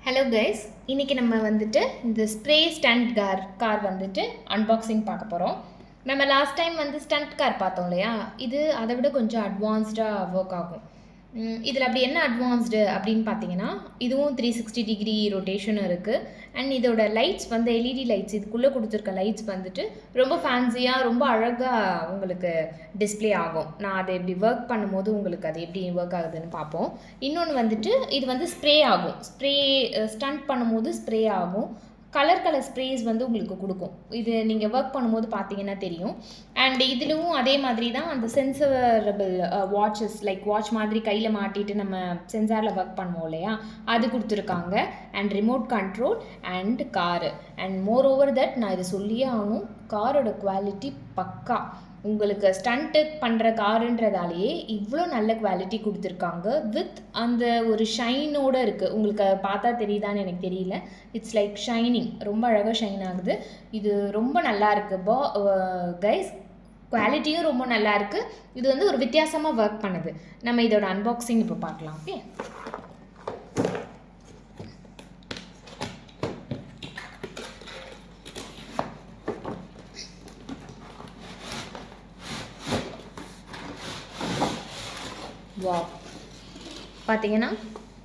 Hello guys, இன்றைக்கி நம்ம வந்துட்டு இந்த ஸ்ப்ரே ஸ்டண்ட் கார் வந்துட்டு அன்பாக்சிங் பார்க்க போகிறோம். நம்ம லாஸ்ட் டைம் வந்து ஸ்டண்ட் கார் பார்த்தோம் இல்லையா, இது அதை விட கொஞ்சம் அட்வான்ஸ்டாக ஒர்க் ஆகும். இதில் அப்படி என்ன அட்வான்ஸ்டு அப்படின்னு பார்த்தீங்கன்னா, இதுவும் 360 டிகிரி ரொட்டேஷன் இருக்குது. அண்ட் இதோட லைட்ஸ் வந்து எல்இடி லைட்ஸ், இதுக்குள்ளே கொடுத்துருக்க லைட்ஸ் வந்துட்டு ரொம்ப ஃபேன்சியாக ரொம்ப அழகாக உங்களுக்கு டிஸ்பிளே ஆகும். நான் அதை எப்படி ஒர்க் பண்ணும்போது உங்களுக்கு அது எப்படி ஒர்க் ஆகுதுன்னு பார்ப்போம். இன்னொன்று வந்துட்டு இது வந்து ஸ்ப்ரே ஆகும். ஸ்டண்ட் பண்ணும்போது ஸ்ப்ரே ஆகும். கலர் ஸ்ப்ரேஸ் வந்து உங்களுக்கு கொடுக்கும். இது நீங்கள் ஒர்க் பண்ணும்போது பார்த்தீங்கன்னா தெரியும். அண்ட் இதிலும் அதே மாதிரி தான் அந்த சென்சரபிள் வாட்சஸ், லைக் வாட்ச் மாதிரி கையில் மாட்டிட்டு நம்ம சென்சாரில் ஒர்க் பண்ணுவோம் இல்லையா, அது கொடுத்துருக்காங்க. And remote control and car. And more over that நான் இதை சொல்லியே ஆகணும், காரோட குவாலிட்டி பக்கா. உங்களுக்கு ஸ்டண்ட்டு பண்ணுற காருன்றதாலேயே இவ்வளோ நல்ல குவாலிட்டி கொடுத்துருக்காங்க. வித் அந்த ஒரு ஷைனோடு இருக்குது. உங்களுக்கு பார்த்தா தெரியுதான்னு எனக்கு தெரியல. இட்ஸ் லைக் ஷைனிங், ரொம்ப அழகாக ஷைன் ஆகுது. இது ரொம்ப நல்லா இருக்குது கைஸ். குவாலிட்டியும் ரொம்ப நல்லா இருக்குது. இது வந்து ஒரு வித்தியாசமாக ஒர்க் பண்ணுது. நம்ம இதோட அன்பாக்சிங் இப்போ பார்க்கலாம். ஓகே, வா பார்த்தீங்கன்னா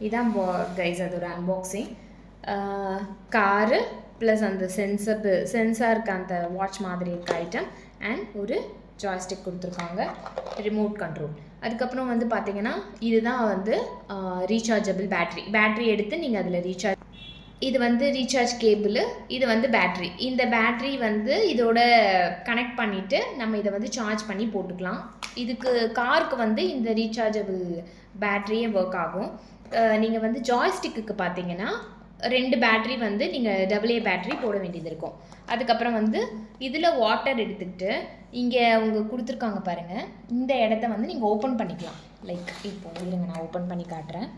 இதான் கைஸ் அதோட அன்பாக்சிங். காரு ப்ளஸ் அந்த சென்சாருக்கு அந்த வாட்ச் மாதிரி இருக்க ஐட்டம் அண்ட் ஒரு ஜாய்ஸ்டிக் கொடுத்துருக்காங்க, ரிமோட் கண்ட்ரோல். அதுக்கப்புறம் வந்து பார்த்தீங்கன்னா இதுதான் வந்து ரீசார்ஜபிள் பேட்ரி எடுத்து நீங்கள் அதில் ரீசார்ஜ், இது வந்து ரீசார்ஜ் கேபிள், இது வந்து பேட்ரி. இந்த பேட்ரி வந்து இதோட கனெக்ட் பண்ணிவிட்டு நம்ம இதை வந்து சார்ஜ் பண்ணி போட்டுக்கலாம். இதுக்கு காருக்கு வந்து இந்த ரீசார்ஜபிள் பேட்ரியே ஒர்க் ஆகும். நீங்கள் வந்து ஜாய்ஸ்டிக்கு பார்த்தீங்கன்னா 2 பேட்ரி வந்து நீங்கள் AA பேட்ரி போட வேண்டியது இருக்கும். அதுக்கப்புறம் வந்து இதில் வாட்டர் எடுத்துக்கிட்டு இங்கே அவங்க கொடுத்துருக்காங்க பாருங்கள், இந்த இடத்த வந்து நீங்கள் ஓப்பன் பண்ணிக்கலாம். லைக் இப்போ இருங்க, நான் ஓப்பன் பண்ணி காட்டுறேன்.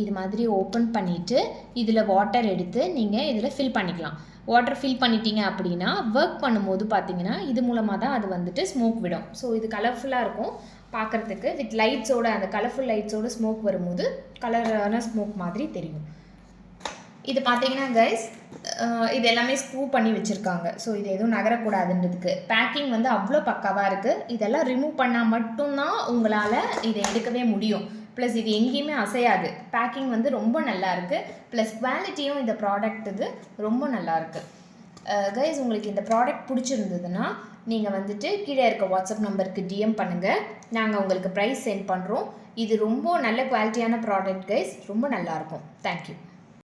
இது மாதிரி ஓப்பன் பண்ணிவிட்டு இதில் வாட்டர் எடுத்து நீங்கள் இதில் ஃபில் பண்ணிக்கலாம். வாட்டர் ஃபில் பண்ணிட்டீங்க அப்படின்னா ஒர்க் பண்ணும்போது பார்த்தீங்கன்னா இது மூலமாக தான் அது வந்துட்டு ஸ்மோக் விடும். ஸோ இது கலர்ஃபுல்லாக இருக்கும் பார்க்குறதுக்கு. வித் லைட்ஸோட, அந்த கலர்ஃபுல் லைட்ஸோட ஸ்மோக் வரும்போது கலரான ஸ்மோக் மாதிரி தெரியும். இது பார்த்தீங்கன்னா கைஸ், இது எல்லாமே ஸ்க்ரூ பண்ணி வச்சுருக்காங்க. ஸோ இது எதுவும் நகரக்கூடாதுன்றதுக்கு. பேக்கிங் வந்து அவ்வளோ பக்காவாக இருக்குது. இதெல்லாம் ரிமூவ் பண்ணால் மட்டும்தான் உங்களால் இதை எடுக்கவே முடியும். ப்ளஸ் இது எங்கேயுமே அசையாது. பேக்கிங் வந்து ரொம்ப நல்லா இருக்குது. ப்ளஸ் குவாலிட்டியும் இந்த ப்ராடக்ட் இது ரொம்ப நல்லா இருக்குது. கைஸ், உங்களுக்கு இந்த ப்ராடக்ட் பிடிச்சிருந்ததுன்னா நீங்கள் வந்துட்டு கீழே இருக்க வாட்ஸ்அப் நம்பருக்கு டிஎம் பண்ணுங்கள். நாங்கள் உங்களுக்கு ப்ரைஸ் சென்ட் பண்ணுறோம். இது ரொம்ப நல்ல குவாலிட்டியான ப்ராடக்ட் கைஸ், ரொம்ப நல்லாயிருக்கும். தேங்க்யூ.